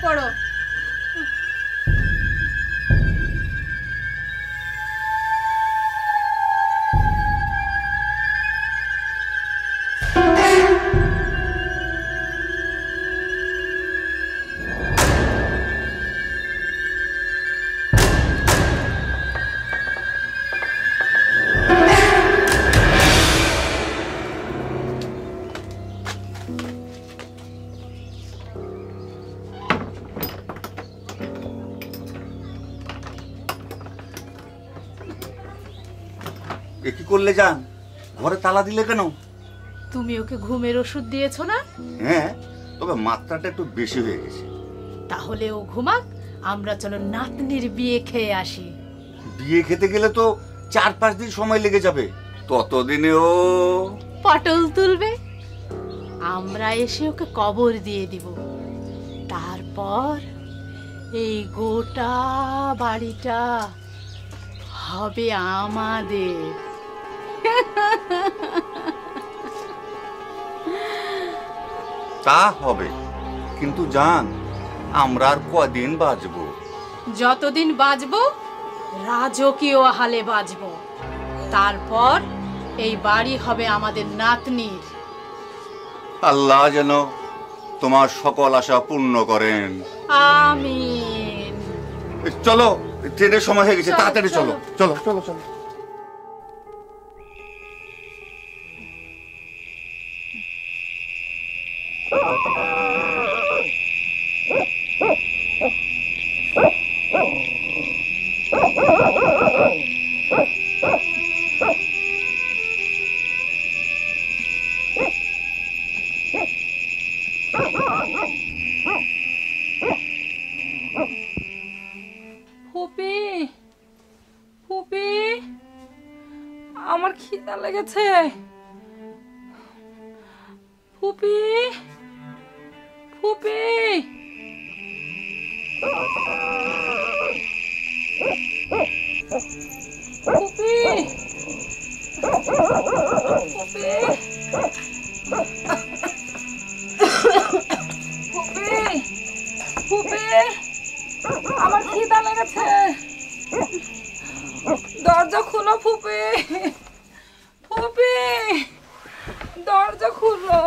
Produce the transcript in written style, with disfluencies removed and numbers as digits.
পড়ো। কি করলে যান? ঘরে তালা দিলে কেন? তুমি ওকে ঘুমের ওষুধ দিয়েছো না? হ্যাঁ, তবে মাত্রাটা একটু বেশি হয়ে গেছে। তাহলে ও ঘুমাক, আমরা চলো নাতনির বিয়ে খেয়ে আসি। বিয়ে খেতে গেলে তো 4-5 দিন সময় লেগে যাবে। ততদিনে ও পটল তুলবে, আমরা এসে ওকে কবর দিয়ে দিব। তারপর এই গোটা বাড়িটা হবে আমাদের। তা হবে, কিন্তু জান আমরা আর কদিন বাঁচবো? যতদিন বাঁচবো রাজকীয় হালে বাঁচবো। তারপর এই বাড়ি হবে আমাদের নাতনির। আল্লাহ যেন তোমার সকল আশা পূর্ণ করেন। আমিন। চলো, ট্রেনের সময় হয়ে গেছে, চলো, তাড়াতাড়ি চলো চলো চলো চলো। ফুপি, ফুপি, আমার খিদা লেগেছে। ফুপি, ফুপি, ফুপি, ফুপি, ফুপি, ফুপি, আমার খিদা লেগেছে। দরজা খুলো ফুপি, ফুপি, দরজা খুলো।